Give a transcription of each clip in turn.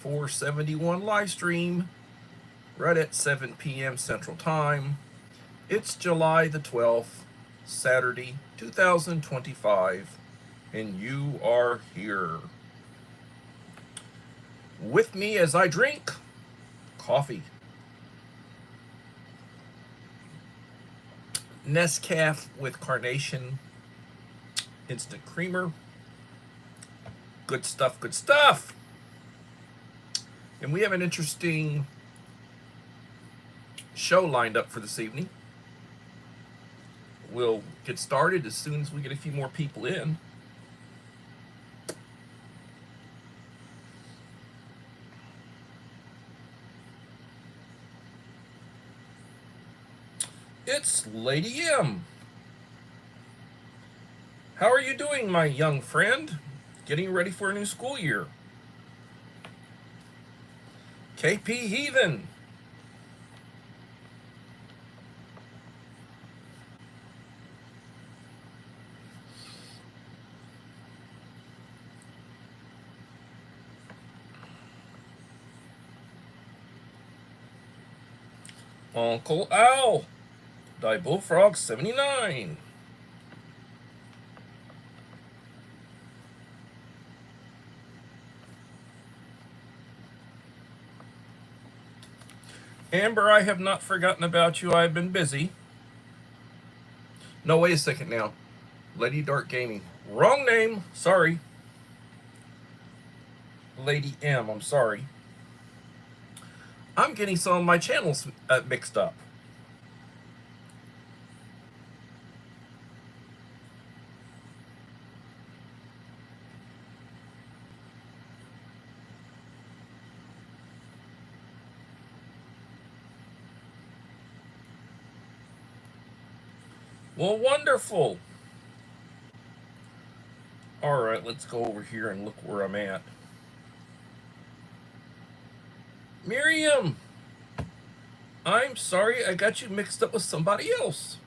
471 live stream right at 7 p.m. Central Time. It's July the 12th, Saturday, 2025, and you are here with me as I drink coffee. Nescafe with Carnation Instant Creamer. Good stuff, good stuff. And we have an interesting show lined up for this evening. We'll get started as soon as we get a few more people in. It's Lady M. How are you doing, my young friend? Getting ready for a new school year. KP Heathen. Uncle Owl. Die Bullfrog 79. Amber, I have not forgotten about you. I've been busy. No, wait a second now. Lady Dark Gaming. Wrong name. Sorry. Lady M. I'm sorry. I'm getting some of my channels mixed up. Well, wonderful. All right, let's go over here and look where I'm at. Miriam, I'm sorry, I got you mixed up with somebody else.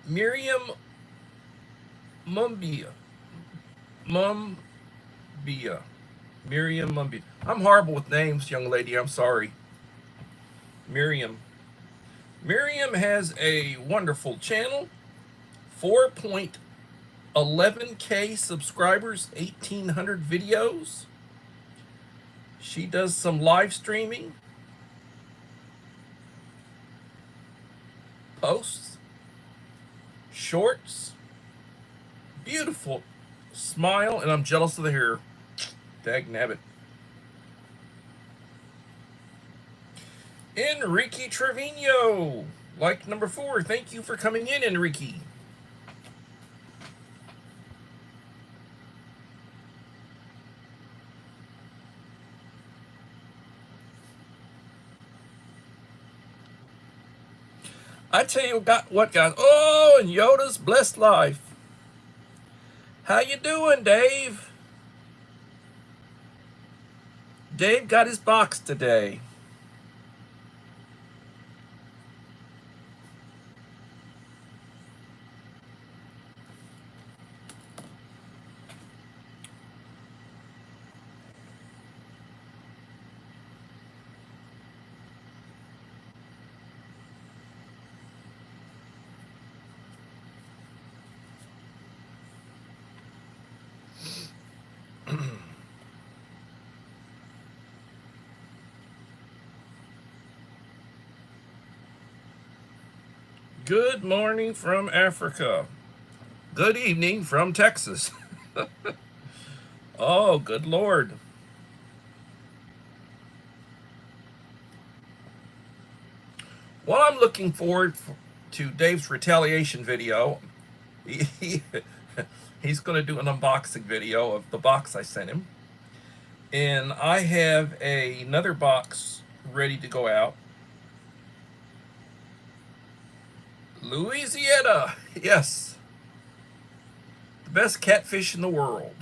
Miriam Mumbia. Miriam Mumbia. I'm horrible with names, young lady. I'm sorry. Miriam. Miriam has a wonderful channel. 4.11K subscribers, 1,800 videos. She does some live streaming, posts, shorts, beautiful smile, and I'm jealous of the hair. Dag nabbit. Enrique Trevino, like number 4. Thank you for coming in, Enrique. I tell you what, guys. Oh, and Yoda's blessed life. How you doing, Dave? Dave got his box today. Good morning from Africa. Good evening from Texas. Oh, good Lord. Well, I'm looking forward to Dave's retaliation video. He's going to do an unboxing video of the box I sent him. And I have another box ready to go out. Louisiana, yes. The best catfish in the world.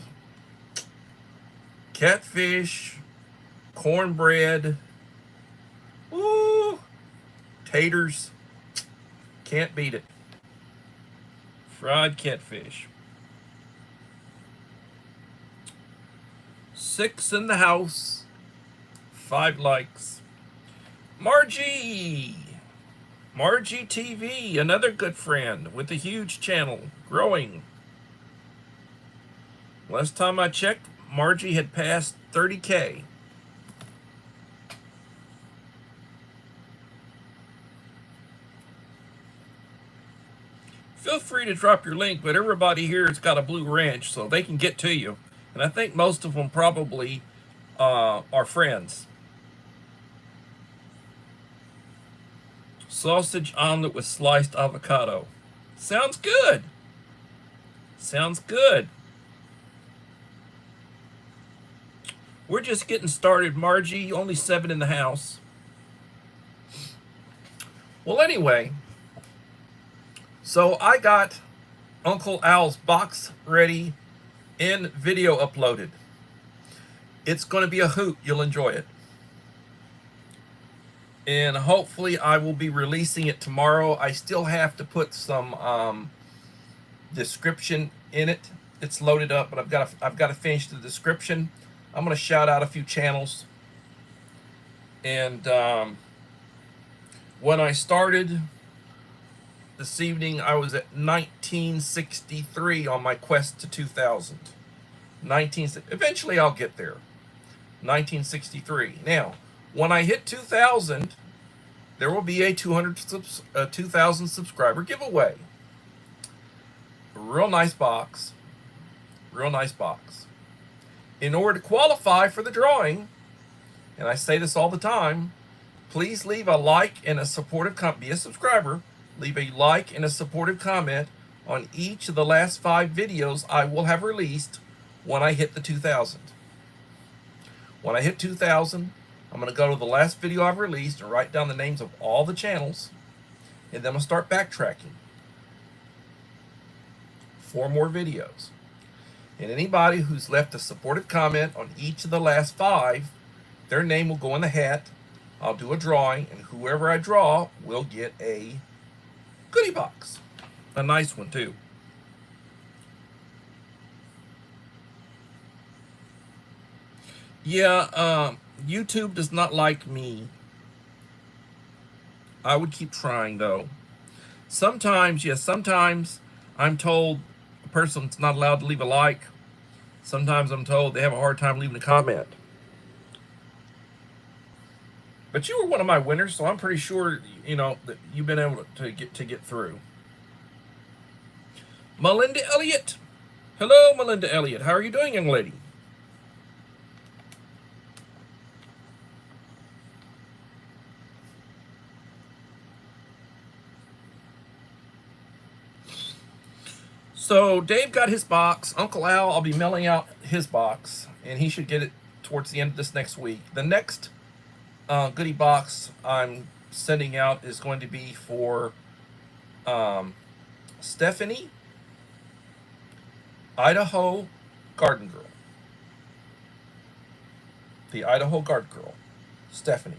Catfish, cornbread, ooh, taters. Can't beat it. Fried catfish. 6 in the house. 5 likes. Margie TV, another good friend with a huge channel, growing. Last time I checked, Margie had passed 30K. Feel free to drop your link, but everybody here has got a blue wrench, so they can get to you. And I think most of them probably are friends. Sausage omelet with sliced avocado. Sounds good. Sounds good. We're just getting started, Margie. Only 7 in the house. Well, anyway, so I got Uncle Al's box ready and video uploaded. It's going to be a hoot. You'll enjoy it. And hopefully I will be releasing it tomorrow. I still have to put some description in it. It's loaded up, but I've got to finish the description. I'm going to shout out a few channels. And when I started this evening, I was at 1963 on my quest to 2000. Eventually I'll get there. 1963. Now, when I hit 2000, there will be a 2,000 subscriber giveaway. A real nice box. Real nice box. In order to qualify for the drawing, and I say this all the time, please leave a like and a supportive comment. Be a subscriber. Leave a like and a supportive comment on each of the last 5 videos I will have released when I hit the 2,000. When I hit 2,000, I'm going to go to the last video I've released and write down the names of all the channels, and then I'm going to start backtracking. 4 more videos. And anybody who's left a supportive comment on each of the last 5, their name will go in the hat. I'll do a drawing, and whoever I draw will get a goodie box. A nice one, too. Yeah, YouTube does not like me. I would keep trying, though. Sometimes, yes, sometimes I'm told a person's not allowed to leave a like. Sometimes I'm told they have a hard time leaving a comment. But you were one of my winners, so I'm pretty sure, you know, that you've been able to get through. Melinda Elliott. Hello, Melinda Elliott. How are you doing, young lady? So Dave got his box. Uncle Al, I'll be mailing out his box, and he should get it towards the end of this next week. The next goodie box I'm sending out is going to be for Stephanie, Idaho Garden Girl. The Idaho Garden Girl, Stephanie.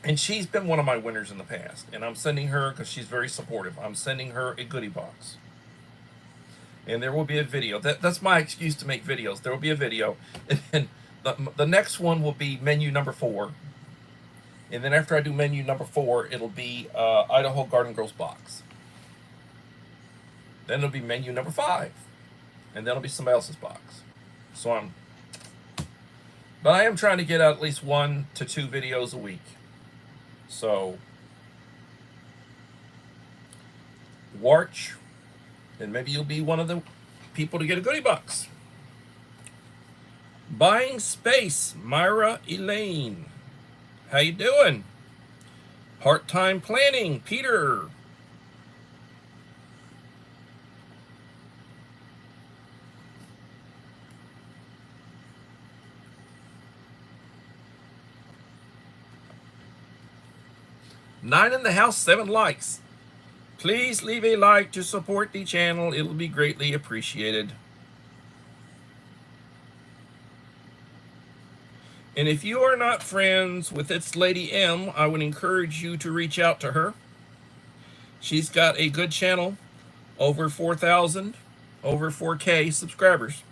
And she's been one of my winners in the past. And I'm sending her, because she's very supportive, I'm sending her a goodie box. And there will be a video. That's my excuse to make videos. There will be a video. And the next one will be menu number 4. And then after I do menu number 4, it'll be Idaho Garden Girl's box. Then it'll be menu number 5. And then it'll be somebody else's box. But I am trying to get out at least 1 to 2 videos a week. So, watch, and maybe you'll be one of the people to get a goodie box. Buying Space, Myra Elaine. How you doing? Part-time planning, Peter. Nine in the house, 7 likes. Please leave a like to support the channel. It will be greatly appreciated. And if you are not friends with It's Lady M, I would encourage you to reach out to her. She's got a good channel, over 4,000, over 4K subscribers.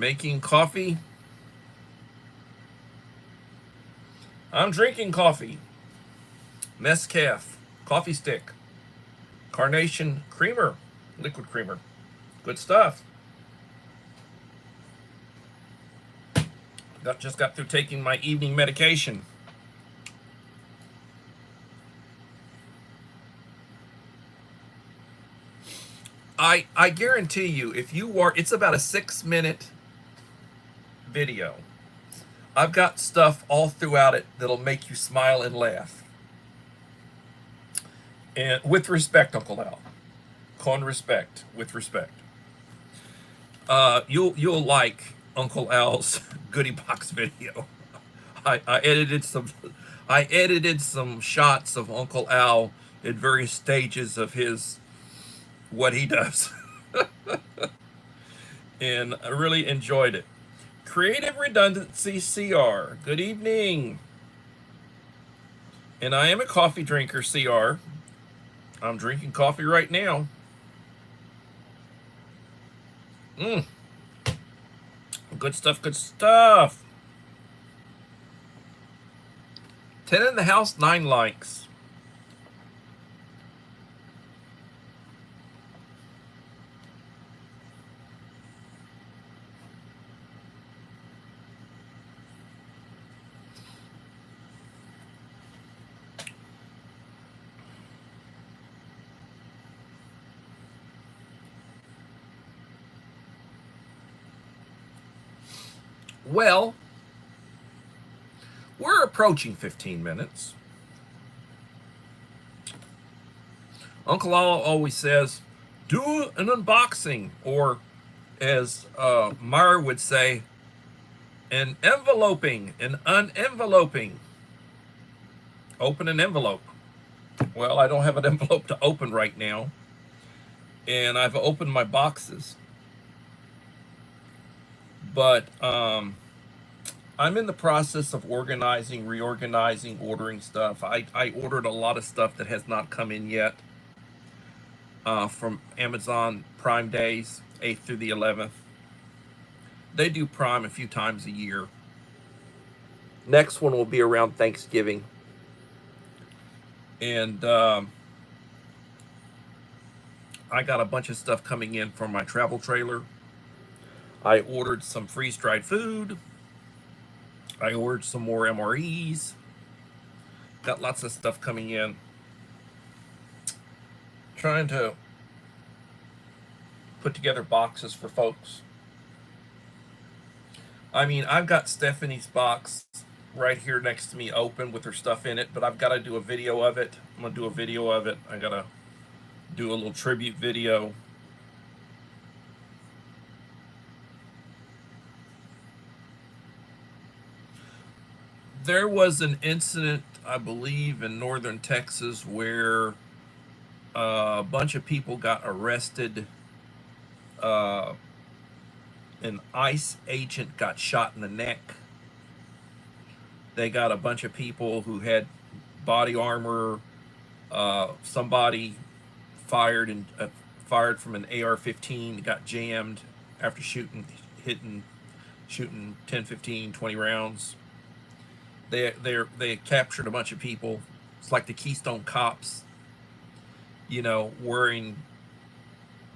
Making coffee. I'm drinking coffee. Nescafe, coffee stick, Carnation creamer, liquid creamer. Good stuff. Just got through taking my evening medication. I guarantee you, if you are, it's about a 6-minute video. I've got stuff all throughout it that'll make you smile and laugh. And with respect, Uncle Al. Con respect, with respect. You'll like Uncle Al's goodie box video. I edited some shots of Uncle Al at various stages of what he does. And I really enjoyed it. Creative Redundancy CR. Good evening. And I am a coffee drinker, CR. I'm drinking coffee right now. Good stuff, good stuff. 10 in the house, 9 likes. Well, we're approaching 15 minutes. Uncle Al always says, do an unboxing, or as Myra would say, an enveloping, an unenveloping. Open an envelope. Well, I don't have an envelope to open right now, and I've opened my boxes. But I'm in the process of organizing, reorganizing, ordering stuff. I ordered a lot of stuff that has not come in yet from Amazon Prime Days, 8th through the 11th. They do Prime a few times a year. Next one will be around Thanksgiving. And I got a bunch of stuff coming in from my travel trailer. I ordered some freeze-dried food. I ordered some more MREs. Got lots of stuff coming in. Trying to put together boxes for folks. I mean, I've got Stephanie's box right here next to me open with her stuff in it, but I've got to do a video of it. I'm going to do a video of it. I got to do a little tribute video. There was an incident, I believe, in northern Texas where a bunch of people got arrested. An ICE agent got shot in the neck. They got a bunch of people who had body armor. Somebody fired from an AR-15 that got jammed after shooting 10, 15, 20 rounds. They captured a bunch of people. It's like the Keystone Cops, you know, wearing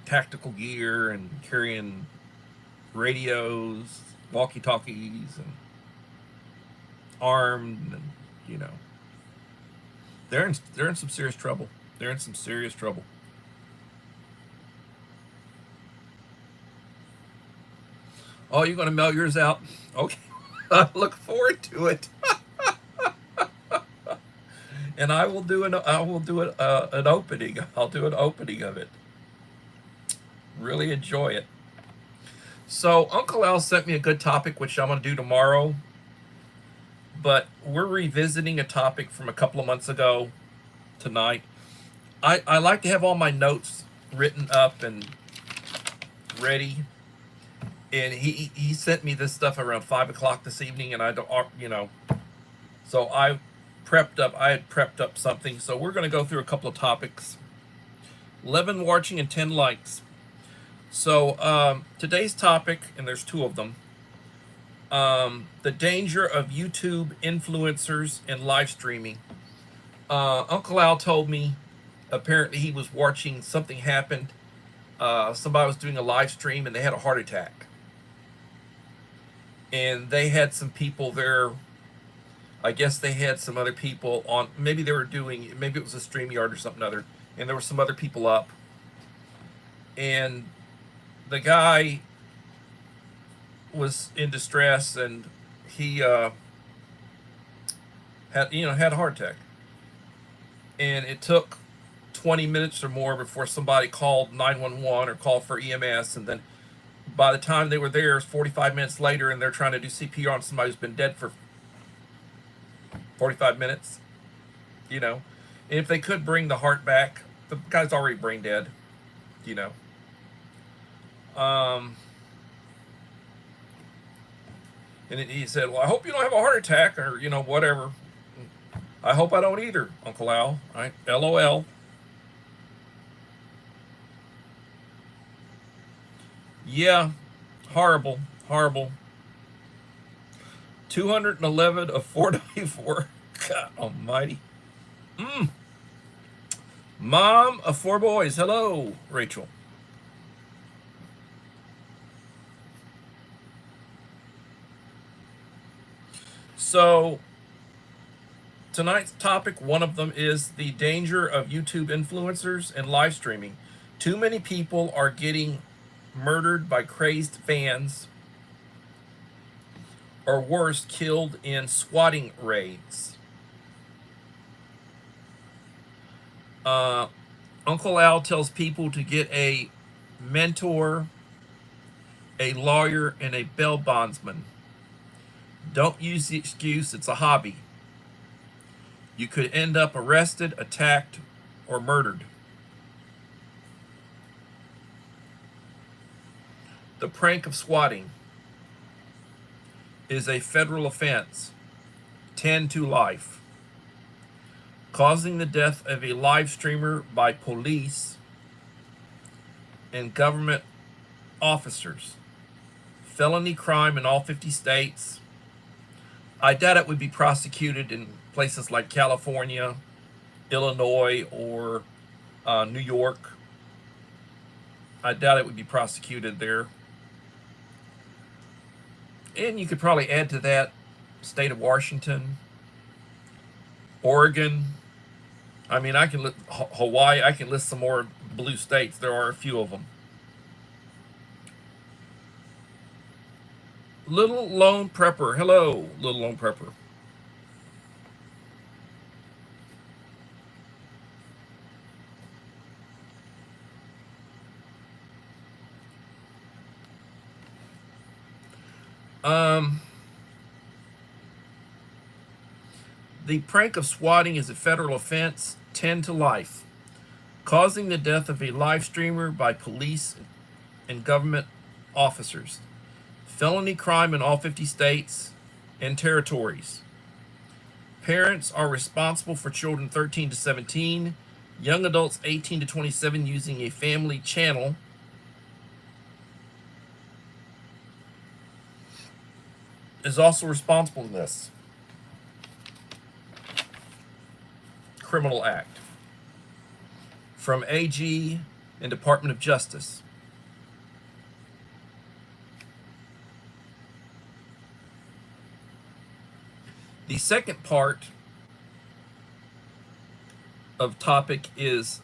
tactical gear and carrying radios, walkie-talkies, and armed, and you know, they're in some serious trouble. They're in some serious trouble. Oh, you're going to mail yours out? Okay, I look forward to it. And I will do an opening. I'll do an opening of it. Really enjoy it. So Uncle Al sent me a good topic, which I'm going to do tomorrow. But we're revisiting a topic from a couple of months ago tonight. I like to have all my notes written up and ready. And he sent me this stuff around 5 o'clock this evening, and I don't, you know, so I had prepped up something. So we're going to go through a couple of topics. 11 watching and 10 likes. So today's topic, and there's two of them, the danger of YouTube influencers and live streaming. Uncle Al told me apparently he was watching something happen. Somebody was doing a live stream and they had a heart attack. And they had some people there. I guess they had some other people on. Maybe they were doing, maybe it was a StreamYard or something other. And there were some other people up. And the guy was in distress, and he had a heart attack. And it took 20 minutes or more before somebody called 911 or called for EMS, and then by the time they were there, it's 45 minutes later, and they're trying to do CPR on somebody who's been dead for 45 minutes. And if they could bring the heart back, the guy's already brain dead. And he said, "Well, I hope you don't have a heart attack, or whatever." I hope I don't either, Uncle Al. LOL. Yeah, horrible, horrible. 211 of 494. God almighty. Mom of 4 boys. Hello, Rachel. So, tonight's topic, one of them is the danger of YouTube influencers and live streaming. Too many people are getting murdered by crazed fans, or worse, killed in swatting raids. Uncle Al tells people to get a mentor, a lawyer, and a bail bondsman. Don't use the excuse it's a hobby. You could end up arrested, attacked, or murdered. The prank of swatting is a federal offense, 10 to life. Causing the death of a live streamer by police and government officers. Felony crime in all 50 states. I doubt it would be prosecuted in places like California, Illinois, or New York. I doubt it would be prosecuted there. And you could probably add to that state of Washington, Oregon. I mean, I can list Hawaii. I can list some more blue states. There are a few of them. Little Lone Prepper. Hello, Little Lone Prepper. The prank of swatting is a federal offense, 10 to life. Causing the death of a live streamer by police and government officers. Felony crime in all 50 states and territories. Parents are responsible for children 13 to 17. Young adults 18 to 27 using a family channel is also responsible for this criminal act. From AG and Department of Justice. The second part of topic is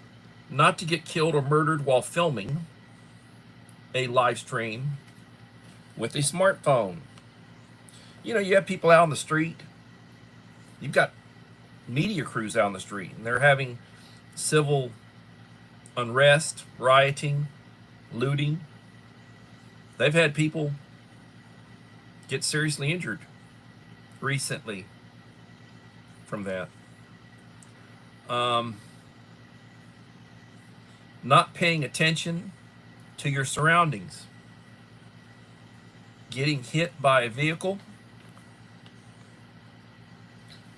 not to get killed or murdered while filming a live stream with a smartphone. You have people out on the street. You've got media crews out on the street, and they're having civil unrest, rioting, looting. They've had people get seriously injured recently from that. Not paying attention to your surroundings. Getting hit by a vehicle.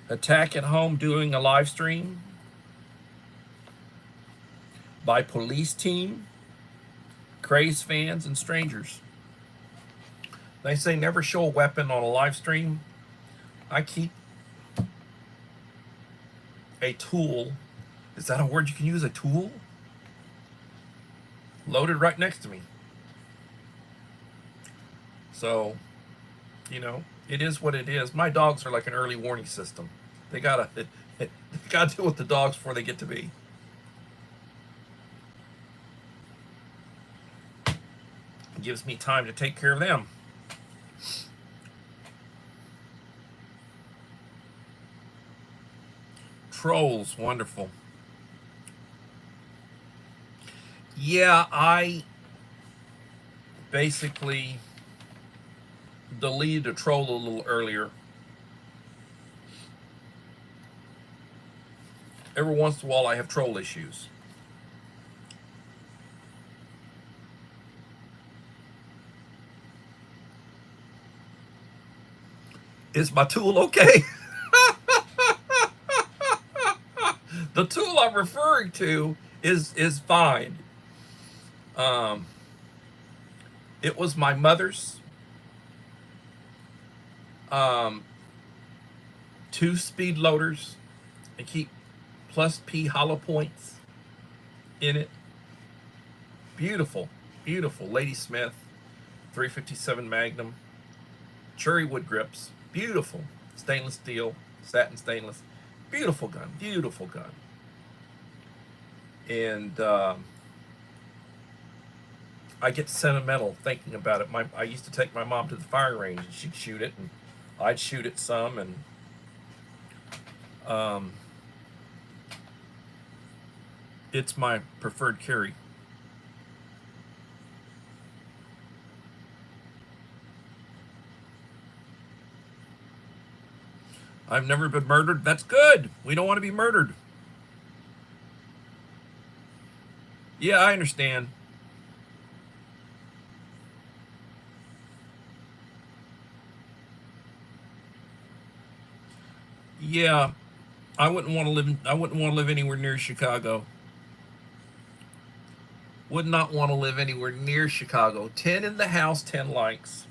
Attack at home doing a live stream by police team. Craze fans and strangers. They say never show a weapon on a live stream. I keep a tool. Is that a word you can use? A tool? Loaded right next to me. So, you know, it is what it is. My dogs are like an early warning system. They gotta deal with the dogs before they get to be. It gives me time to take care of them. Trolls, wonderful. Yeah, I basically deleted a troll a little earlier. Every once in a while I have troll issues. Is my tool okay? The tool I'm referring to is fine. It was my mother's 2 speed loaders. I keep plus P hollow points in it. Beautiful, beautiful Lady Smith 357 Magnum. Cherry wood grips. Beautiful. Stainless steel, satin stainless. Beautiful gun, beautiful gun. And I get sentimental thinking about it. I used to take my mom to the firing range and she'd shoot it, and I'd shoot it some, and it's my preferred carry. I've never been murdered. That's good. We don't want to be murdered. Yeah, I understand. Yeah, I wouldn't want to live anywhere near Chicago. Would not want to live anywhere near Chicago. 10 in the house, 10 likes.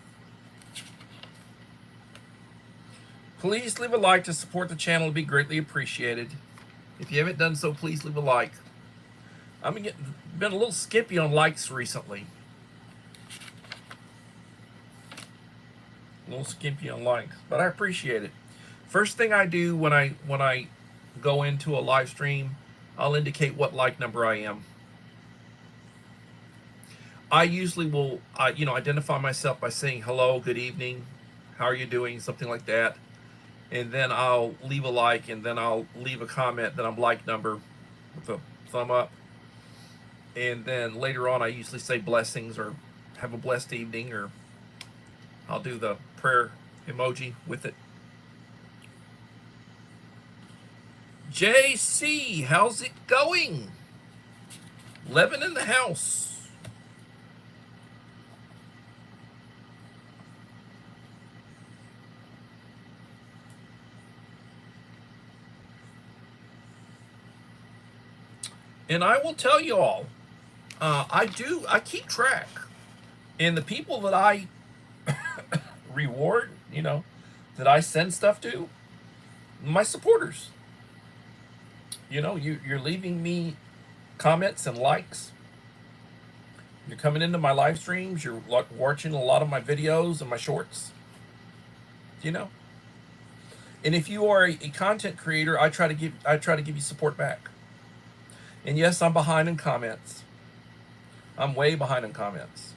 Please leave a like to support the channel. It'd be greatly appreciated. If you haven't done so, please leave a like. I've been a little skippy on likes recently. A little skimpy on likes, but I appreciate it. First thing I do when I go into a live stream, I'll indicate what like number I am. I usually will, identify myself by saying hello, good evening, how are you doing, something like that. And then I'll leave a like, and then I'll leave a comment that I'm like number with a thumb up. And then later on, I usually say blessings or have a blessed evening, or I'll do the prayer emoji with it. JC, how's it going? Levin in the house. And I will tell you all, I keep track. And the people that I reward, that I send stuff to, my supporters. You're leaving me comments and likes. You're coming into my live streams. You're watching a lot of my videos and my shorts. And if you are a content creator, I try to give you support back. And yes, I'm behind in comments. I'm way behind in comments.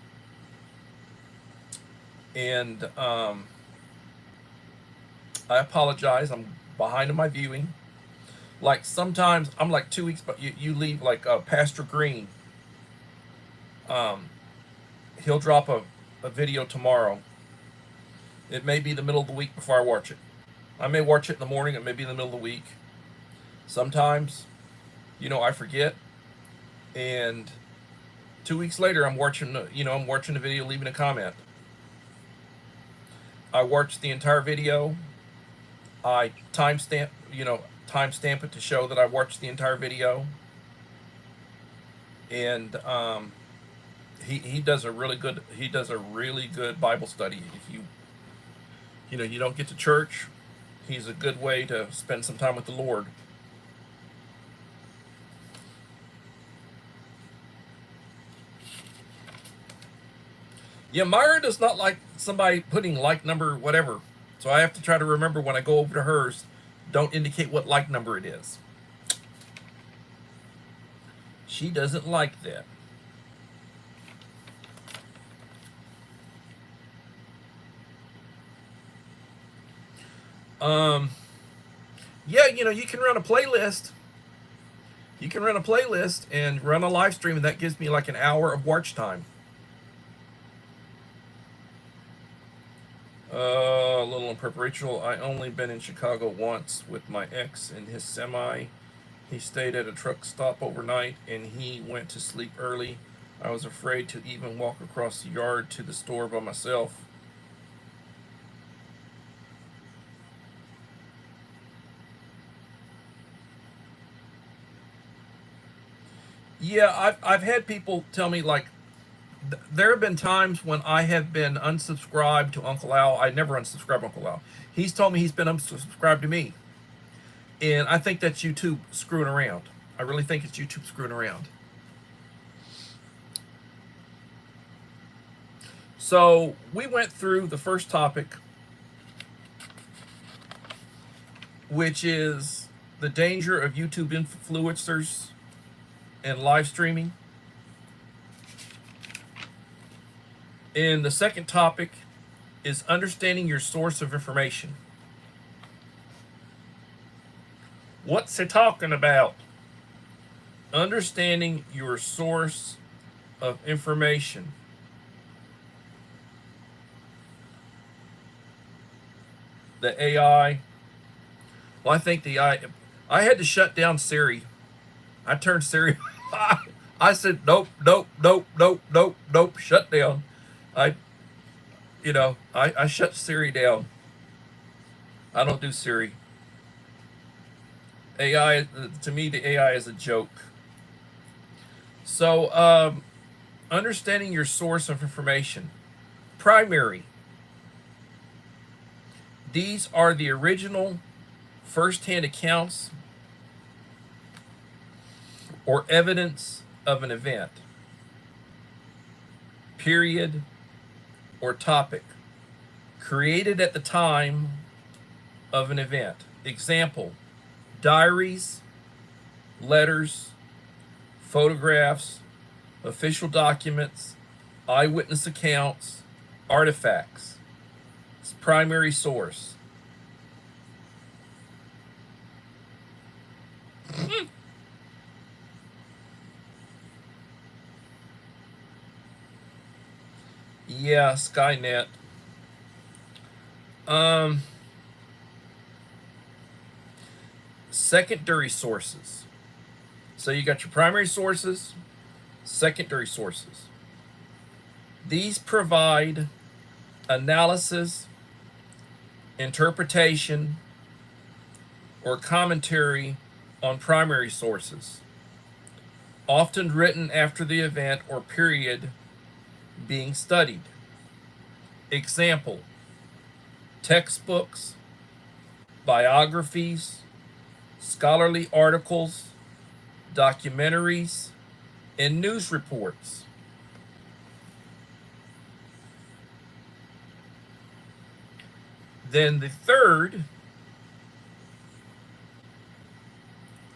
And I apologize. I'm behind in my viewing. Like sometimes I'm like 2 weeks, but you leave like Pastor Green. He'll drop a video tomorrow. It may be the middle of the week before I watch it. I may watch it in the morning. It may be in the middle of the week. Sometimes, I forget. And 2 weeks later, I'm watching the video, leaving a comment. I watch the entire video. I timestamp it to show that I watched the entire video. And he does a really good Bible study. If you don't get to church, he's a good way to spend some time with the Lord. Yeah, Myra does not like somebody putting like number whatever. So I have to try to remember when I go over to hers, don't indicate what like number it is. She doesn't like that. Yeah, you can run a playlist. You can run a playlist and run a live stream, and that gives me like an hour of watch time. A little unpreparatory. I only been in Chicago once with my ex in his semi. He stayed at a truck stop overnight, and he went to sleep early. I was afraid to even walk across the yard to the store by myself. Yeah, I've had people tell me, like, there have been times when I have been unsubscribed to Uncle Al. I never unsubscribed to Uncle Al. He's told me he's been unsubscribed to me. And I think that's YouTube screwing around. I really think it's YouTube screwing around. So we went through the first topic, which is the danger of YouTube influencers and live streaming. And the second topic is understanding your source of information. What's he talking about? Understanding your source of information. The AI. Well, I think I had to shut down Siri. I turned Siri. I said nope, nope, nope, nope, nope, nope. Shut down. I shut Siri down. I don't do Siri. AI, to me, the AI is a joke. So, understanding your source of information. Primary. These are the original first-hand accounts or evidence of an event, period, or topic, created at the time of an event. Example, diaries, letters, photographs, official documents, eyewitness accounts, artifacts. It's primary source. Yeah, Skynet. Secondary sources. So you got your primary sources, secondary sources. These provide analysis, interpretation, or commentary on primary sources, often written after the event or period being studied. Example, textbooks, biographies, scholarly articles, documentaries, and news reports. Then the third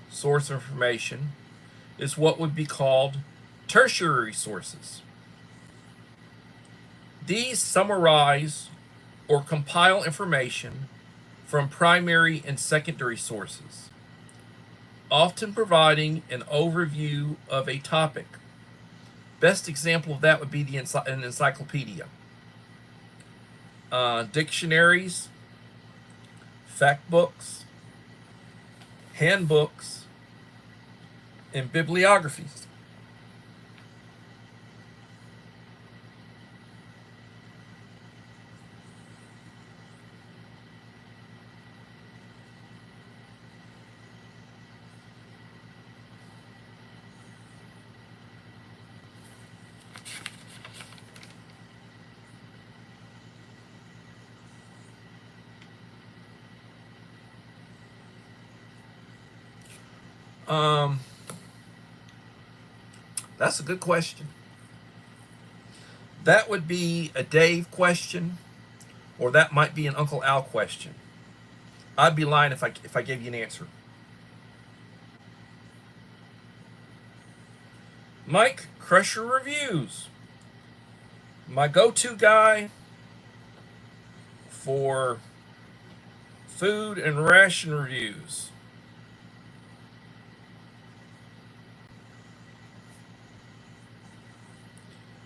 source of information is what would be called tertiary sources. These summarize or compile information from primary and secondary sources, often providing an overview of a topic. Best example of that would be an encyclopedia. Dictionaries, fact books, handbooks, and bibliographies. Um, that's a good question. That would be a Dave question, or that might be an Uncle Al question. I'd be lying if I gave you an answer. Mike, Crusher Reviews, my go-to guy for food and ration reviews.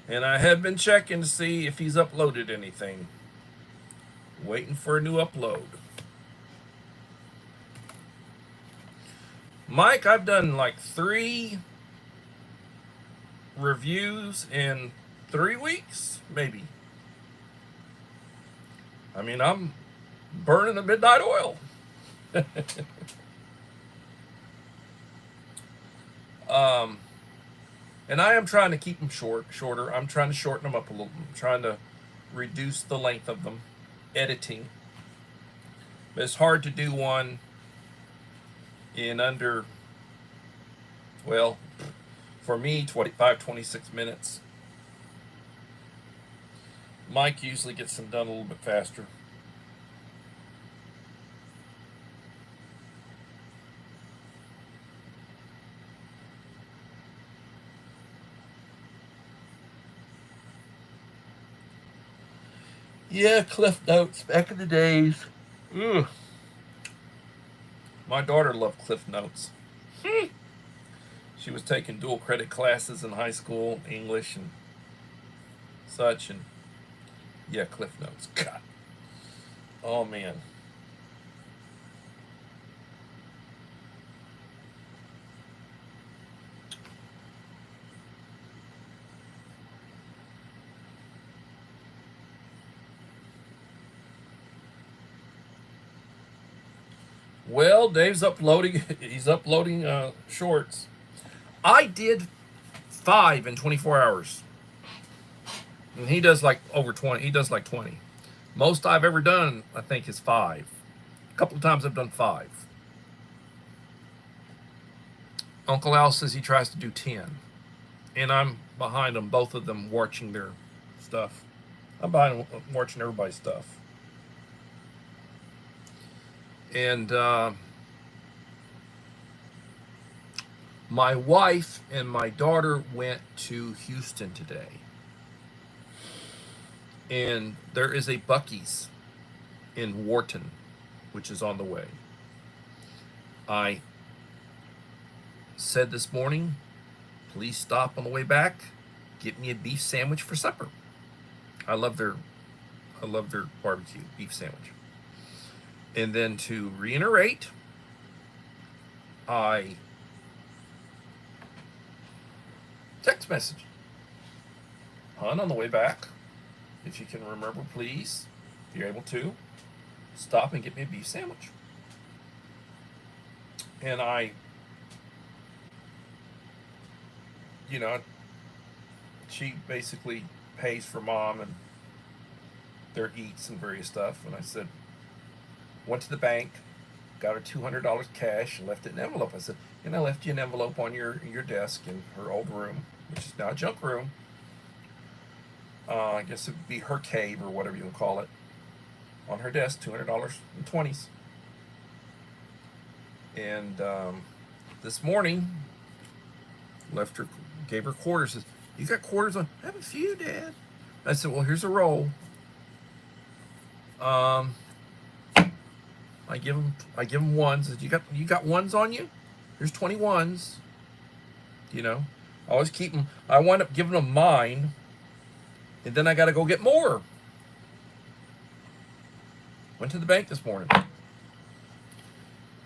And I have been checking to see if he's uploaded anything. Waiting for a new upload. Mike, I've done like 3 reviews in 3 weeks, maybe. I mean, I'm burning the midnight oil. um, and I am trying to keep them shorter. I'm trying to shorten them up a little. I'm trying to reduce the length of them. Editing. But it's hard to do one in under, well, for me, 26 minutes. Mike usually gets them done a little bit faster. Yeah, Cliff Notes back in the days. Ugh. My daughter loved Cliff Notes. She was taking dual credit classes in high school, English and such, and yeah, Cliff Notes. God. Oh man. Well, Dave's uploading. He's uploading shorts. I did 5 in 24 hours, and he does like over 20. He does like 20. Most I've ever done, I think, is 5. A couple of times I've done 5. Uncle Al says he tries to do 10, and I'm behind them, both of them watching their stuff. I'm behind them watching everybody's stuff. And my wife and my daughter went to Houston today. And there is a Buc-ee's in Wharton, which is on the way. I said this morning, please stop on the way back, get me a beef sandwich for supper. I love their barbecue beef sandwich. And then to reiterate, I text message, hon, on the way back, if you can remember, please, if you're able to, stop and get me a beef sandwich. And I, you know, she basically pays for mom and their eats and various stuff. And I said, went to the bank, got her $200 cash, and left it in an envelope. I said, and I left you an envelope on your desk in her old room, which is now a junk room. I guess it would be her cave or whatever you would call it. On her desk, $200 in 20s. And this morning, gave her quarters. Says, you got quarters on? I have a few, Dad. I said, well, here's a roll. I give them ones. You got ones on you? Here's 21s. You know, I always keep them. I wind up giving them mine, and then I got to go get more. Went to the bank this morning,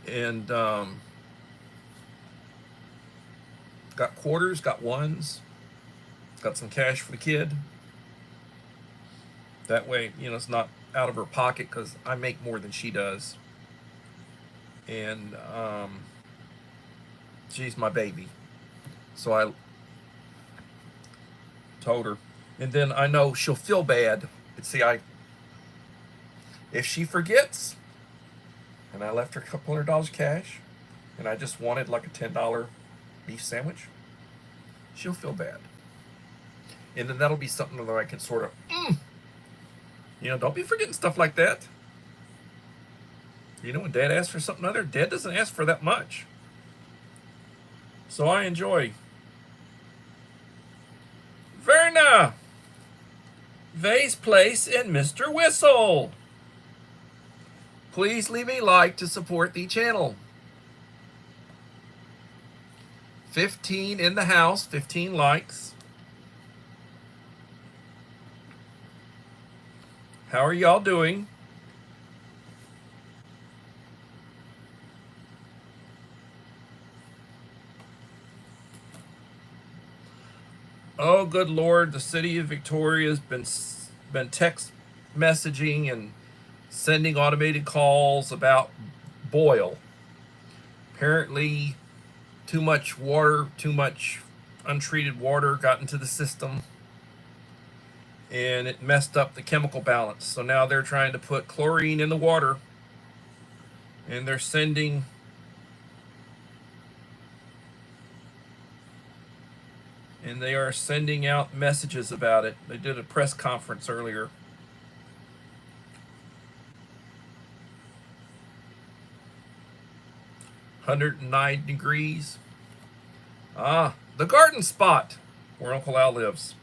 and got quarters, got ones, got some cash for the kid. That way, you know, it's not out of her pocket because I make more than she does. And she's my baby. So I told her. And then I know she'll feel bad. But see, if she forgets, and I left her a couple $100 cash, and I just wanted like a $10 beef sandwich, she'll feel bad. And then that'll be something that I can sort of, don't be forgetting stuff like that. When Dad asks for something other, Dad doesn't ask for that much. So I enjoy. Verna! Vase Place and Mr. Whistle. Please leave a like to support the channel. 15 in the house, 15 likes. How are y'all doing? Oh, good Lord, the city of Victoria has been text messaging and sending automated calls about boil. Apparently, too much water, too much untreated water got into the system, and it messed up the chemical balance. So now they're trying to put chlorine in the water, and they're sending out messages about it. They did a press conference earlier. $109 degrees. The garden spot where Uncle Al lives.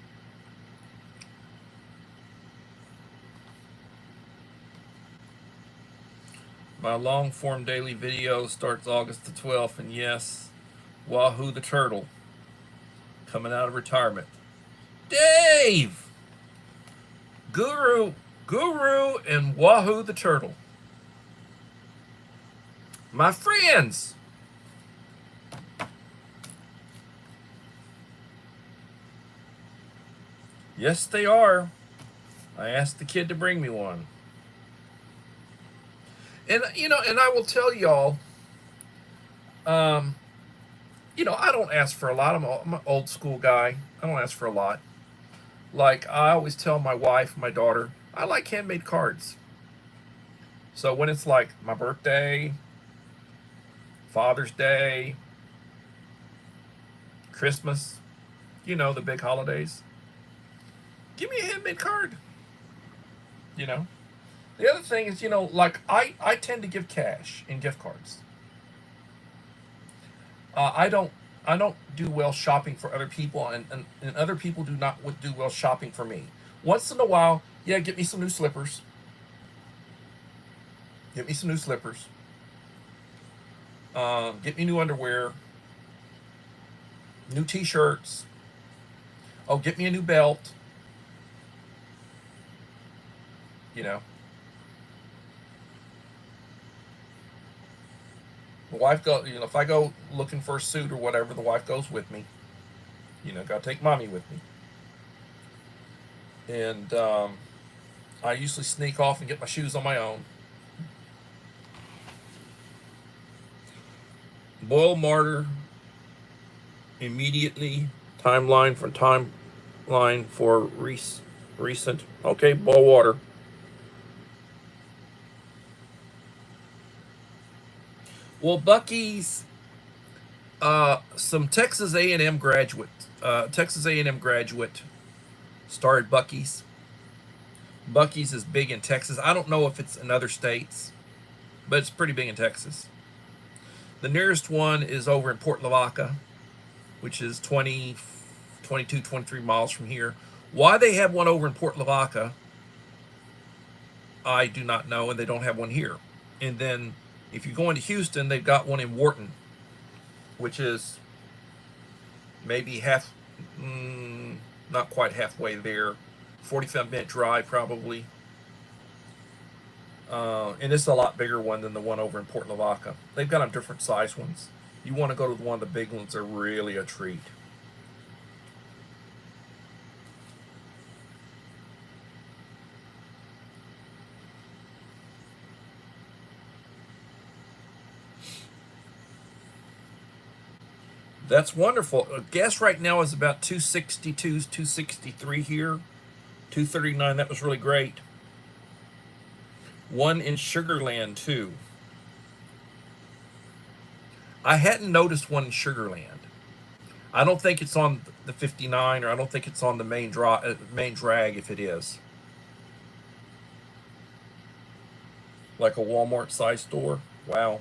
My long-form daily video starts August the 12th, and yes, Wahoo the Turtle, coming out of retirement. Dave! Guru, and Wahoo the Turtle. My friends! Yes, they are. I asked the kid to bring me one. And, and I will tell y'all, I don't ask for a lot. I'm an old school guy. I don't ask for a lot. Like, I always tell my wife, my daughter, I like handmade cards. So when it's like my birthday, Father's Day, Christmas, the big holidays, give me a handmade card. The other thing is, like I tend to give cash in gift cards. I don't do well shopping for other people, and other people do not do well shopping for me. Once in a while, yeah, get me some new slippers. Get me some new slippers. Get me new underwear. New t-shirts. Oh, get me a new belt. The wife go, if I go looking for a suit or whatever, the wife goes with me. Gotta take mommy with me. And I usually sneak off and get my shoes on my own. Boil martyr immediately. Timeline for recent. Okay, boil water. Well, Bucky's, some Texas A&M graduate started Bucky's. Bucky's is big in Texas. I don't know if it's in other states, but it's pretty big in Texas. The nearest one is over in Port Lavaca, which is 22, 23 miles from here. Why they have one over in Port Lavaca, I do not know, and they don't have one here. And then if you go into Houston, they've got one in Wharton, which is maybe not quite halfway there, 45-minute drive probably. And it's a lot bigger one than the one over in Port Lavaca. They've got them different size ones. You want to go to one of the big ones, they're really a treat. That's wonderful. Gas right now is about 262, 263 here. 239, that was really great. One in Sugarland, too. I hadn't noticed one in Sugarland. I don't think it's on the 59, or I don't think it's on the main drag. If it is, like a Walmart size store. Wow.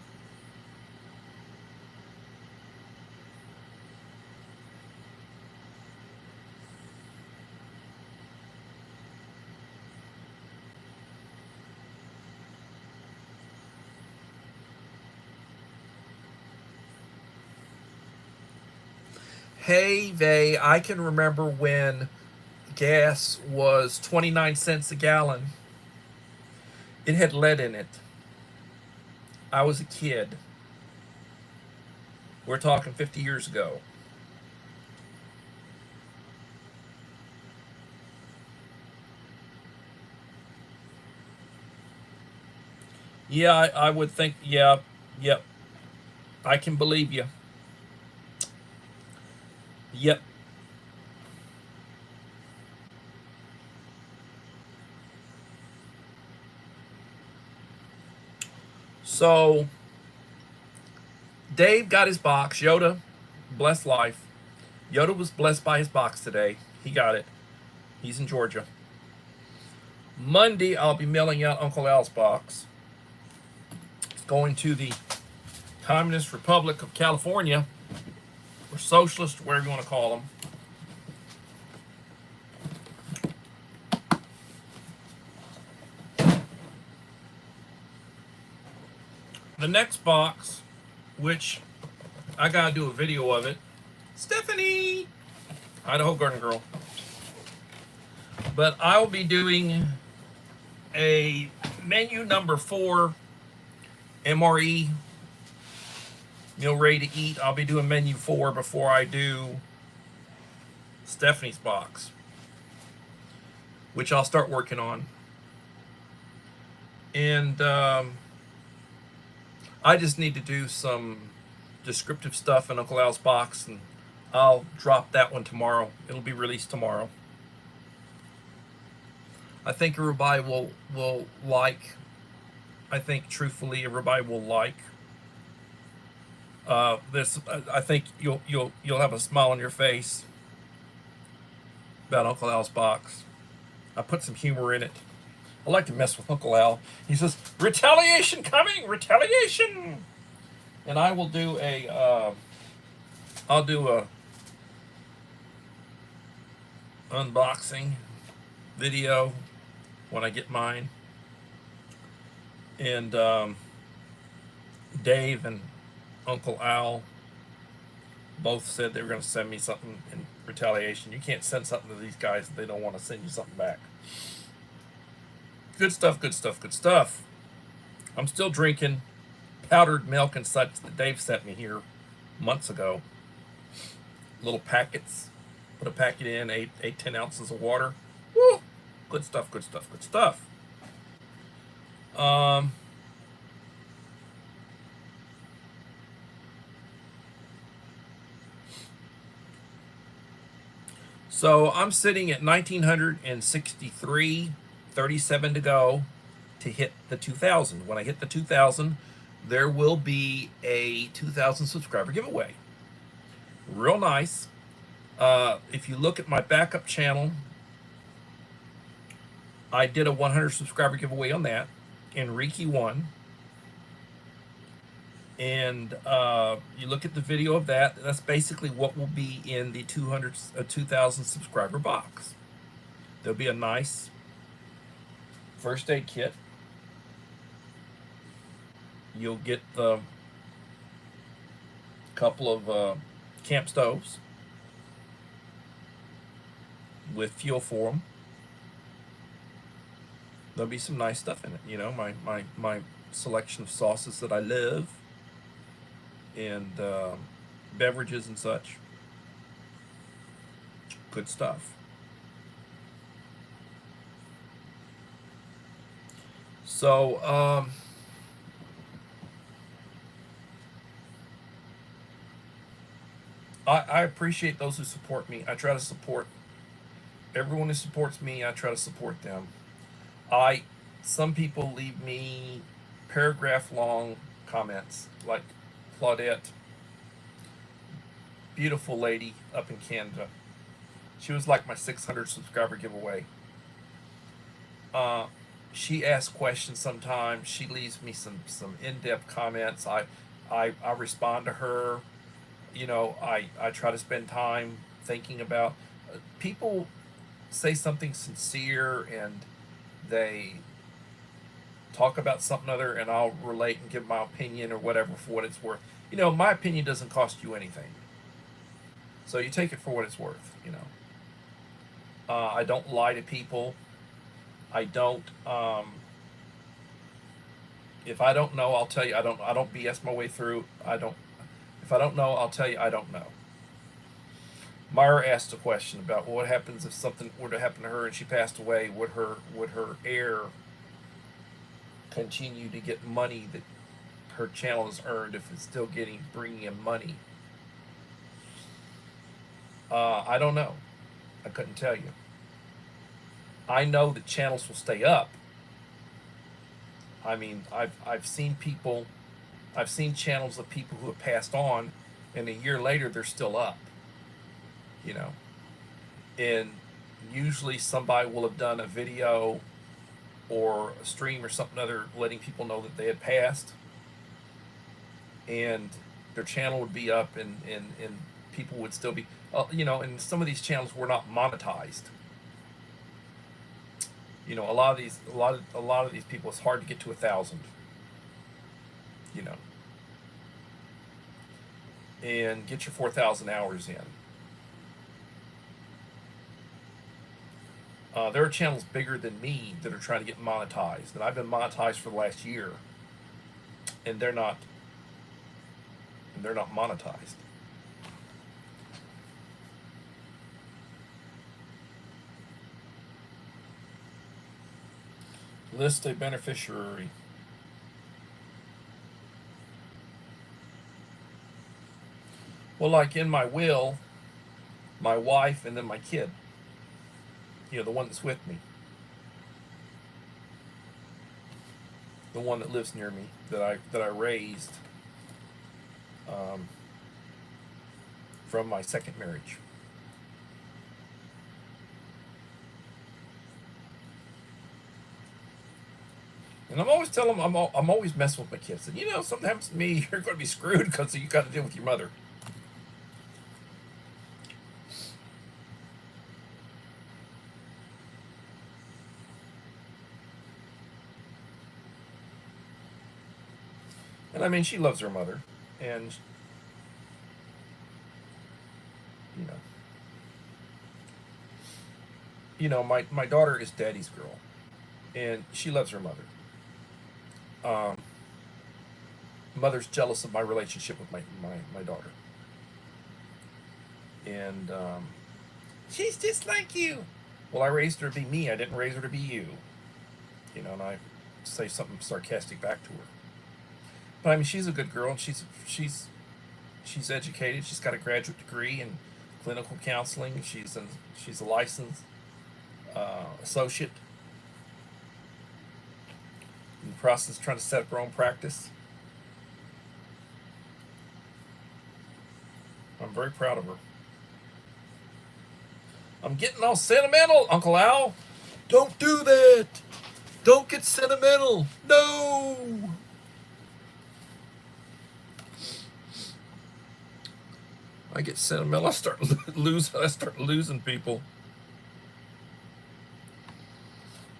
Hey, Vay, I can remember when gas was 29 cents a gallon. It had lead in it. I was a kid. We're talking 50 years ago. Yeah, I would think, yeah, yep. I can believe you. Yep. So, Dave got his box. Yoda, blessed life. Yoda was blessed by his box today. He got it. He's in Georgia. Monday, I'll be mailing out Uncle Al's box. It's going to the Communist Republic of California, or socialist, whatever you want to call them. The next box, which I gotta do a video of it. Stephanie, Idaho Garden Girl. But I'll be doing a menu number 4 MRE, meal ready to eat. I'll be doing menu 4 before I do Stephanie's box, which I'll start working on. And I just need to do some descriptive stuff in Uncle Al's box, and I'll drop that one tomorrow. It'll be released tomorrow. I think everybody will like. I think truthfully, everybody will like this. I think you'll have a smile on your face about Uncle Al's box. I put some humor in it. I like to mess with Uncle Al. He says, "Retaliation coming! Retaliation!" And I will do a. I'll do a unboxing video when I get mine. And Dave and Uncle Al both said they were going to send me something in retaliation. You can't send something to these guys if they don't want to send you something back. Good stuff, good stuff, good stuff. I'm still drinking powdered milk and such that Dave sent me here months ago. Little packets. Put a packet in, 10 ounces of water. Woo! Good stuff, good stuff, good stuff. So I'm sitting at 1963, 37 to go to hit the 2,000. When I hit the 2,000, there will be a 2,000 subscriber giveaway. Real nice. If you look at my backup channel, I did a 100 subscriber giveaway on that. Enrique won. And you look at the video of that, that's basically what will be in the 2,000 subscriber box. There'll be a nice first aid kit. You'll get the couple of camp stoves with fuel for them. There'll be some nice stuff in it. You know, my selection of sauces that I love, and beverages and such. Good stuff. So I appreciate those who support me. I try to support everyone who supports me. I try to support them. Some people leave me paragraph long comments, like Claudette. beautiful lady up in Canada. She was like my 600 subscriber giveaway. Uh, she asks questions sometimes. She leaves me some in-depth comments. I respond to her. You know, I try to spend time thinking about people say something sincere and they talk about something other, and I'll relate and give my opinion or whatever for what it's worth. You know, my opinion doesn't cost you anything, so you take it for what it's worth. You know, I don't lie to people. I don't. If I don't know, I'll tell you. I don't BS my way through. I don't. If I don't know, I'll tell you I don't know. Myra asked a question about what happens if something were to happen to her and she passed away. Would her heir continue to get money that her channel has earned if it's still bringing in money? I don't know. I couldn't tell you. I know that channels will stay up. I mean, I've seen channels of people who have passed on, and a year later they're still up. You know, and usually somebody will have done a video or a stream or something other letting people know that they had passed, and their channel would be up, and people would still be, you know, and some of these channels were not monetized. You know, a lot of these people, it's hard to get to 1,000. You know, and get your 4,000 hours in. There are channels bigger than me that are trying to get monetized, and I've been monetized for the last year, and they're not monetized. List a beneficiary. Well, like in my will, my wife and then my kid. You know, the one that's with me. The one that lives near me, that I raised from my second marriage. And I'm always telling them, I'm always messing with my kids. And you know, something happens to me, you're going to be screwed because you got to deal with your mother. And I mean, she loves her mother, and my daughter is daddy's girl, and she loves her mother. Mother's jealous of my relationship with my daughter, and she's just like you. Well, I raised her to be me. I didn't raise her to be you. You know, and I say something sarcastic back to her. But I mean, she's a good girl, and she's educated. She's got a graduate degree in clinical counseling. She's a licensed associate. In the process of trying to set up her own practice. I'm very proud of her. I'm getting all sentimental, Uncle Al. Don't do that. Don't get sentimental. No. I get sentimental. I start losing people.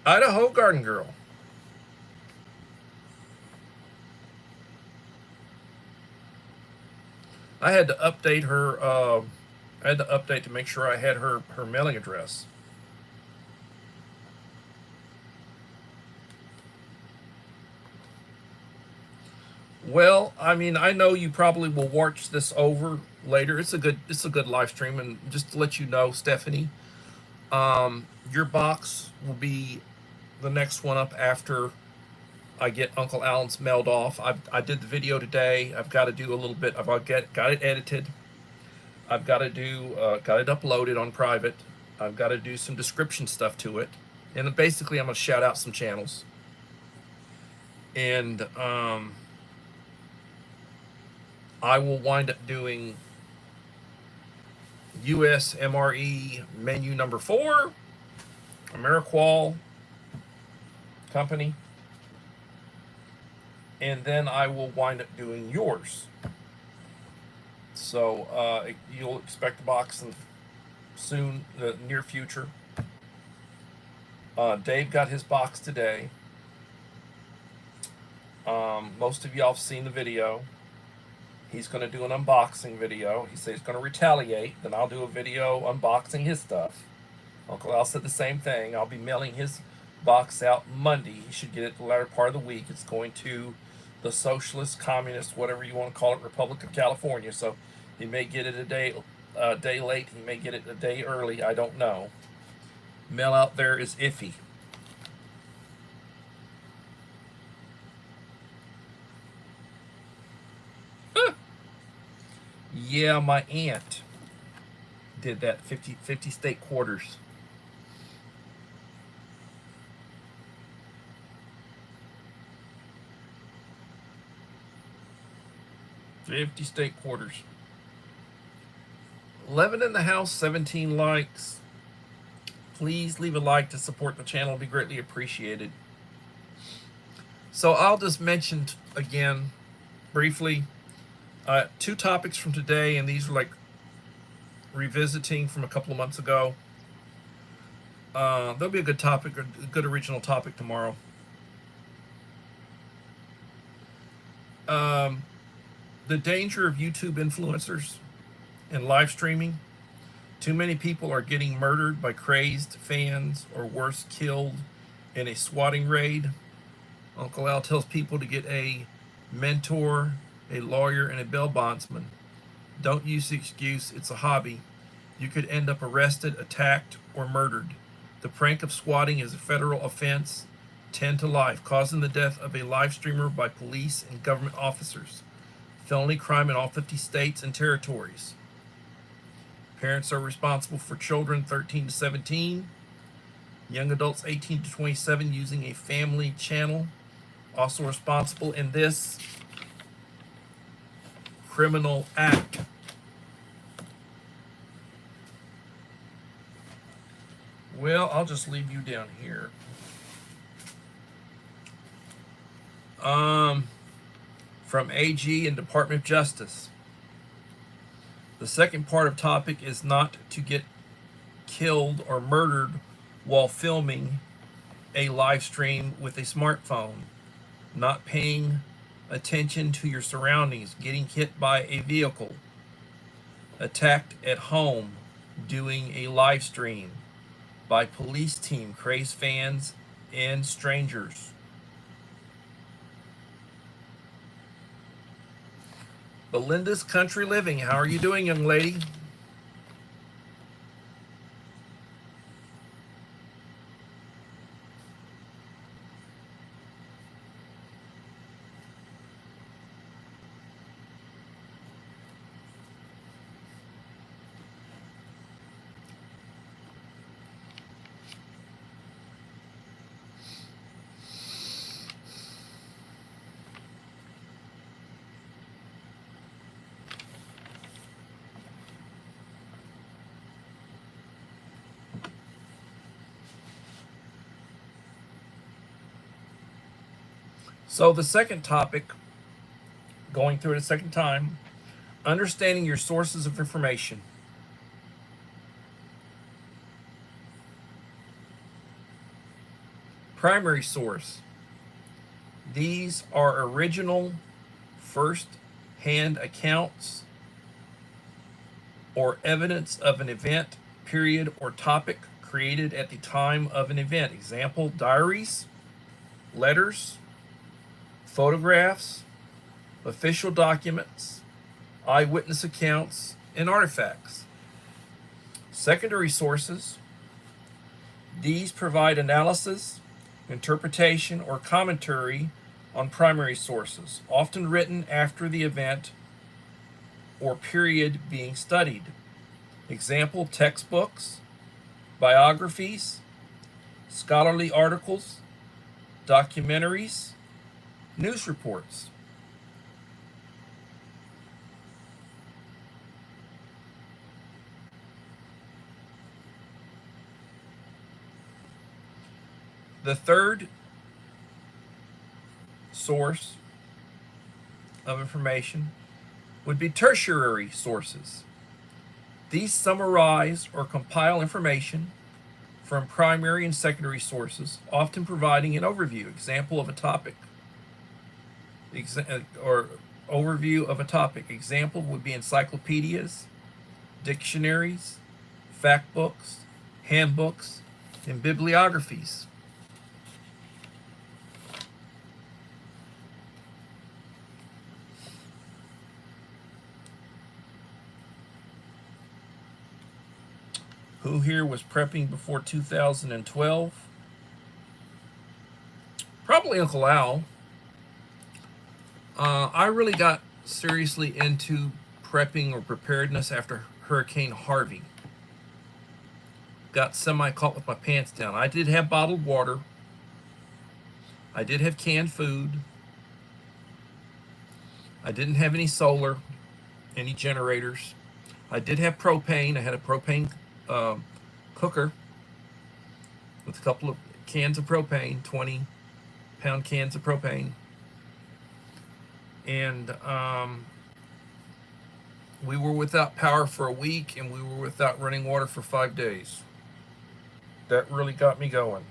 Idaho Garden Girl. I had to update her. I had to update to make sure I had her mailing address. Well, I mean, I know you probably will watch this over later. It's a good live stream, and just to let you know, Stephanie, your box will be the next one up after I get Uncle Alan's mailed off. I did the video today. I've got to do a little bit. I've got it edited. I've got to got it uploaded on private. I've got to do some description stuff to it, and then basically I'm gonna shout out some channels. And I will wind up doing US MRE menu number 4, Ameriqual company. And then I will wind up doing yours. So you'll expect a box in soon, the near future. Dave got his box today. Most of y'all have seen the video. He's going to do an unboxing video. He says he's going to retaliate. Then I'll do a video unboxing his stuff. Uncle Al said the same thing. I'll be mailing his box out Monday. He should get it the latter part of the week. It's going to the Socialist, Communist, whatever you want to call it, Republic of California. So he may get it a day late. He may get it a day early. I don't know. Mail out there is iffy. Yeah, my aunt did that. 50 state quarters. $50 state quarters. 11 in the house, 17 likes. Please leave a like to support the channel. It'll be greatly appreciated. So I'll just mention again, briefly, 2 topics from today, and these are like revisiting from a couple of months ago. There'll be a good topic, a good original topic tomorrow. The danger of YouTube influencers and live streaming. Too many people are getting murdered by crazed fans, or worse, killed in a swatting raid. Uncle Al tells people to get a mentor, a lawyer, and a bail bondsman. Don't use the excuse, it's a hobby. You could end up arrested, attacked, or murdered. The prank of swatting is a federal offense, 10 to life, causing the death of a live streamer by police and government officers. Felony crime in all 50 states and territories. Parents are responsible for children 13 to 17. Young adults 18 to 27 using a family channel. Also responsible in this criminal act. Well, I'll just leave you down here. From AG and Department of Justice. The second part of topic is not to get killed or murdered while filming a live stream with a smartphone. Not paying attention to your surroundings, getting hit by a vehicle, attacked at home doing a live stream by police team, crazed fans, and strangers. Belinda's Country Living. How are you doing, young lady? So the second topic, going through it a second time, understanding your sources of information. Primary source. These are original first-hand accounts or evidence of an event, period, or topic created at the time of an event. Example, diaries, letters, photographs, official documents, eyewitness accounts, and artifacts. Secondary sources. These provide analysis, interpretation, or commentary on primary sources, often written after the event or period being studied. Example, textbooks, biographies, scholarly articles, documentaries, news reports. The third source of information would be tertiary sources. These summarize or compile information from primary and secondary sources, often providing an overview, example of a topic, or overview of a topic. Example would be encyclopedias, dictionaries, fact books, handbooks, and bibliographies. Who here was prepping before 2012? Probably Uncle Al. I really got seriously into prepping or preparedness after Hurricane Harvey. Got semi-caught with my pants down. I did have bottled water. I did have canned food. I didn't have any solar, any generators. I did have propane. I had a propane cooker with a couple of cans of propane, 20-pound cans of propane. And we were without power for a week, and we were without running water for 5 days. That really got me going.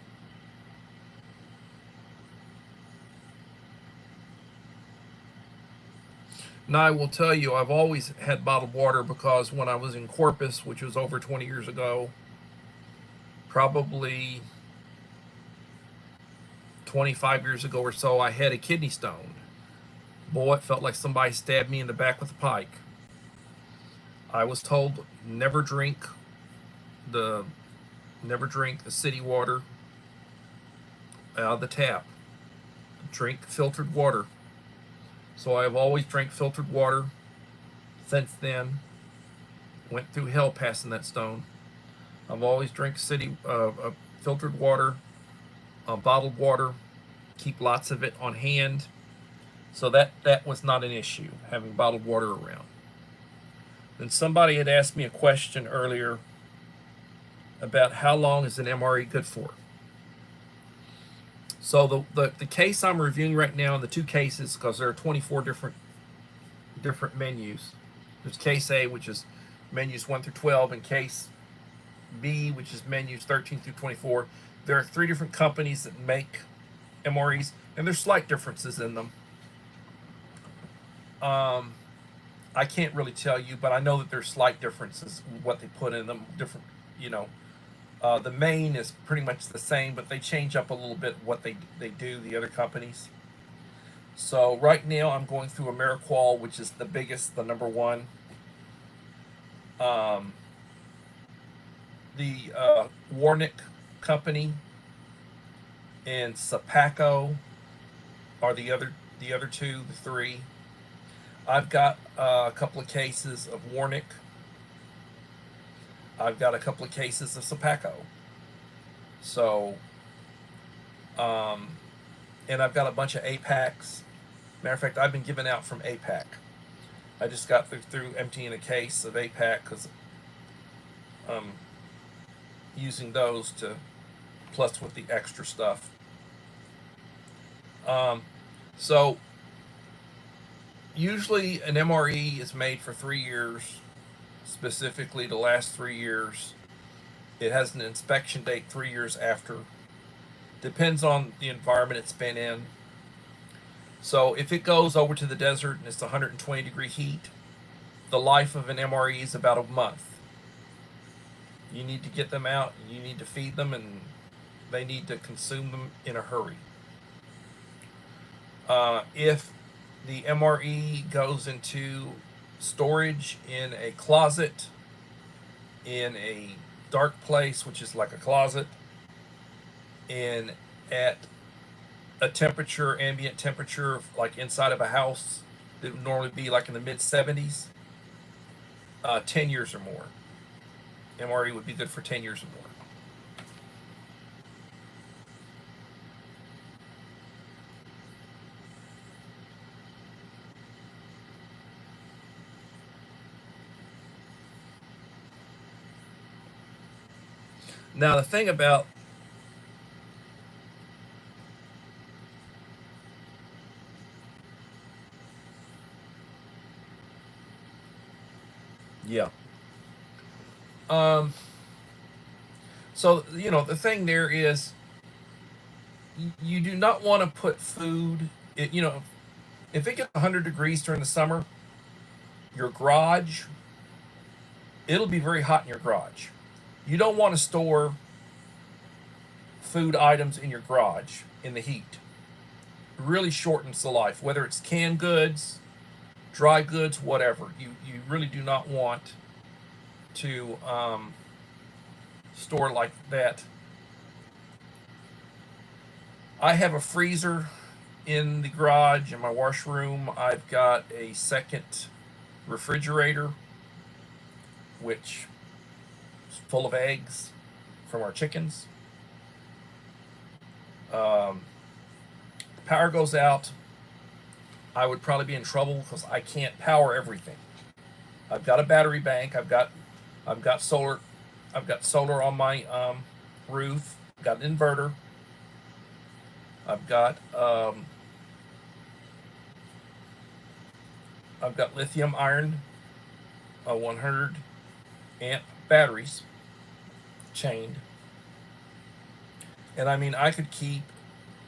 Now, I will tell you, I've always had bottled water because when I was in Corpus, which was over 20 years ago, probably 25 years ago or so, I had a kidney stone. Boy, it felt like somebody stabbed me in the back with a pike. I was told never drink the city water out of the tap. Drink filtered water. So I've always drank filtered water since then. Went through hell passing that stone. I've always drank filtered water, bottled water. Keep lots of it on hand. So that was not an issue, having bottled water around. Then somebody had asked me a question earlier about how long is an MRE good for. So the case I'm reviewing right now, the two cases, because there are 24 different menus. There's case A, which is menus 1 through 12, and case B, which is menus 13 through 24. There are 3 different companies that make MREs, and there's slight differences in them. I can't really tell you, but I know that there's slight differences in what they put in them. Different, the main is pretty much the same, but they change up a little bit what they do, the other companies. So right now I'm going through Ameriqual, which is the biggest, the number one. The Warnick company and Sapaco are the other two, the 3. I've got a couple of cases of Warnick. I've got a couple of cases of Sapaco. So, and I've got a bunch of APACs. Matter of fact, I've been giving out from APAC. I just got through emptying a case of APAC because I'm using those to plus with the extra stuff. So usually an MRE is made for 3 years, specifically to last 3 years. It has an inspection date 3 years after. Depends on the environment it's been in. So if it goes over to the desert and it's 120 degree heat, the life of an MRE is about a month. You need to get them out, you need to feed them, and they need to consume them in a hurry. If the MRE goes into storage in a closet, in a dark place, which is like a closet, and at a temperature, ambient temperature, like inside of a house, that would normally be like in the mid 70s, 10 years or more. MRE would be good for 10 years or more. Now, the thing about Yeah. Um, so, the thing there is you do not want to put food, if it gets 100 degrees during the summer, your garage, it'll be very hot in your garage. You don't want to store food items in your garage in the heat. It really shortens the life, whether it's canned goods, dry goods, whatever. You really do not want to store like that. I have a freezer in the garage in my washroom. I've got a second refrigerator, which is full of eggs from our chickens. Power goes out, I would probably be in trouble because I can't power everything. I've got a battery bank. I've got solar. I've got solar on my roof. I've got an inverter. I've got lithium iron, 100 amp batteries chained, and I mean I could keep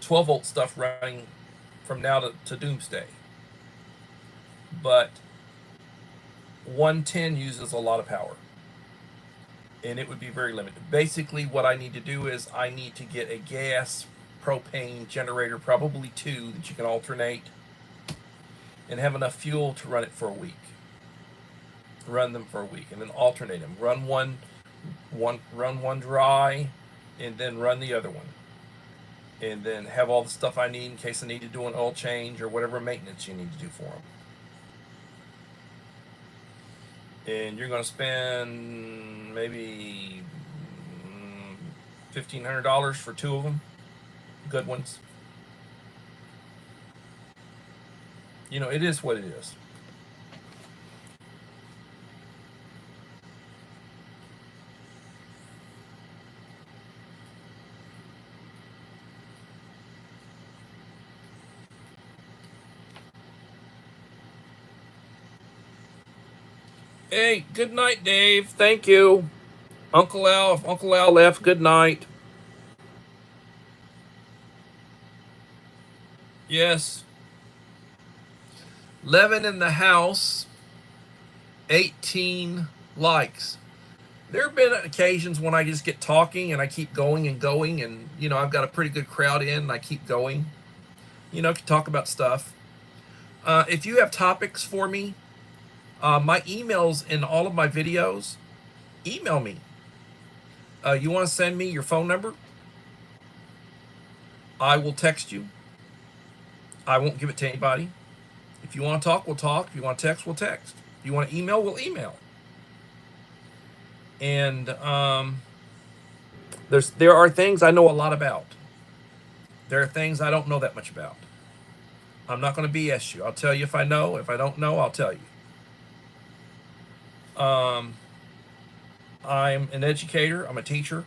12-volt stuff running from now to doomsday. But 110 uses a lot of power, and it would be very limited. Basically, what I need to do is I need to get a gas propane generator, probably two, that you can alternate, and have enough fuel to run it for a week. Run them for a week, and then alternate them. Run one dry, and then run the other one, and then have all the stuff I need in case I need to do an oil change or whatever maintenance you need to do for them. And you're going to spend maybe $1,500 for two of them, good ones. It is what it is. Hey, good night, Dave. Thank you. Uncle Al, if Uncle Al left, good night. Yes. Levin in the house, 18 likes. There have been occasions when I just get talking and I keep going and going, and I've got a pretty good crowd in and I keep going. To talk about stuff. If you have topics for me, my email's in all of my videos. Email me. You want to send me your phone number? I will text you. I won't give it to anybody. If you want to talk, we'll talk. If you want to text, we'll text. If you want to email, we'll email. And there are things I know a lot about. There are things I don't know that much about. I'm not going to BS you. I'll tell you if I know. If I don't know, I'll tell you. I'm an educator. I'm a teacher.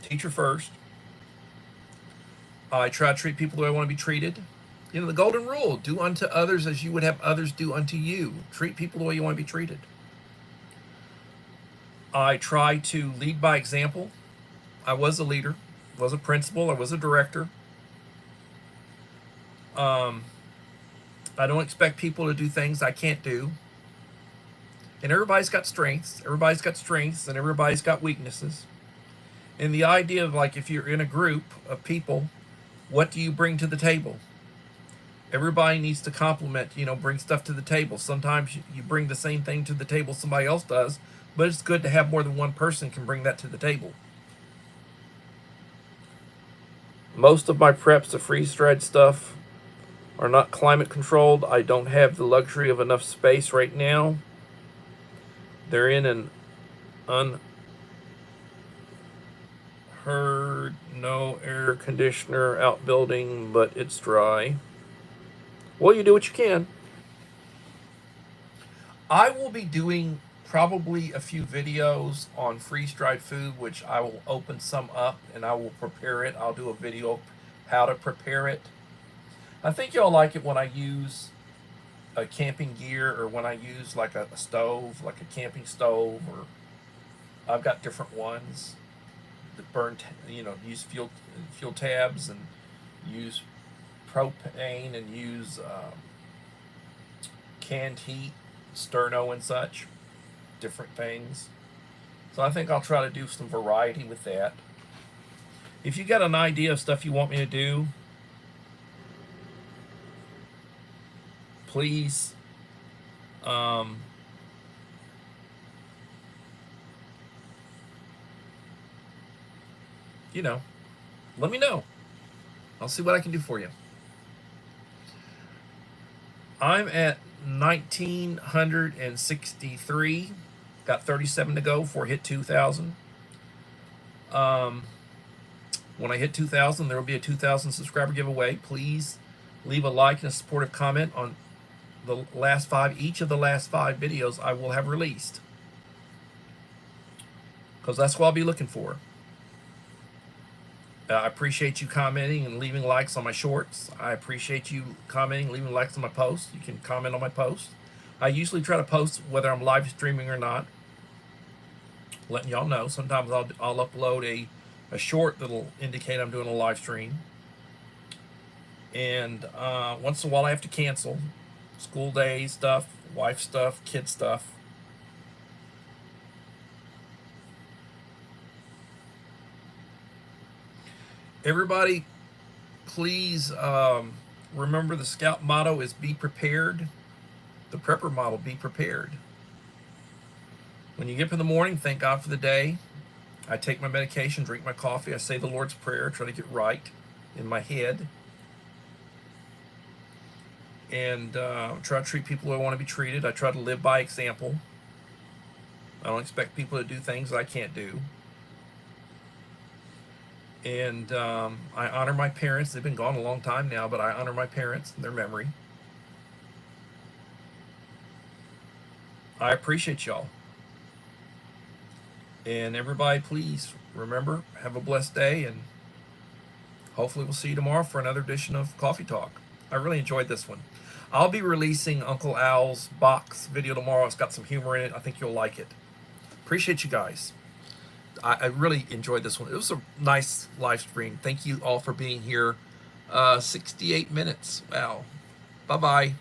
Teacher first. I try to treat people the way I want to be treated. The golden rule, do unto others as you would have others do unto you. Treat people the way you want to be treated. I try to lead by example. I was a leader, was a principal, I was a director. I don't expect people to do things I can't do. And everybody's got strengths. Everybody's got strengths and everybody's got weaknesses. And the idea of, like, if you're in a group of people, what do you bring to the table? Everybody needs to complement, bring stuff to the table. Sometimes you bring the same thing to the table somebody else does, but it's good to have more than one person can bring that to the table. Most of my preps of freeze-dried stuff are not climate controlled. I don't have the luxury of enough space right now. They're in an unheard, no air conditioner outbuilding, but it's dry. Well, you do what you can. I will be doing probably a few videos on freeze-dried food, which I will open some up and I will prepare it. I'll do a video of how to prepare it. I think y'all like it when I use a camping gear, or when I use like a stove, like a camping stove, or I've got different ones that burn, use fuel tabs, and use propane, and use canned heat, sterno and such, different things. So I think I'll try to do some variety with that. If you got an idea of stuff you want me to do, please um, let me know. I'll see what I can do for you. I'm at 1963. Got 37 to go before I hit 2,000. When I hit 2,000, there will be a 2,000 subscriber giveaway. Please leave a like and a supportive comment on the last 5, each of the last 5 videos I will have released, because that's what I'll be looking for. I appreciate you commenting and leaving likes on my shorts. I appreciate you commenting, leaving likes on my posts. You can comment on my posts. I usually try to post whether I'm live streaming or not, letting y'all know. Sometimes I'll upload a short that'll indicate I'm doing a live stream. And once in a while I have to cancel. School day stuff, wife stuff, kid stuff. Everybody, please remember the Scout motto is be prepared. The Prepper motto, be prepared. When you get up in the morning, thank God for the day. I take my medication, drink my coffee, I say the Lord's Prayer, try to get right in my head. And try to treat people who I want to be treated. I try to live by example. I don't expect people to do things that I can't do. And I honor my parents. They've been gone a long time now, but I honor my parents and their memory. I appreciate y'all. And everybody, please remember, have a blessed day, and hopefully we'll see you tomorrow for another edition of Coffee Talk. I really enjoyed this one. I'll be releasing Uncle Al's box video tomorrow. It's got some humor in it. I think you'll like it. Appreciate you guys. I really enjoyed this one. It was a nice live stream. Thank you all for being here. 68 minutes. Wow. Bye-bye.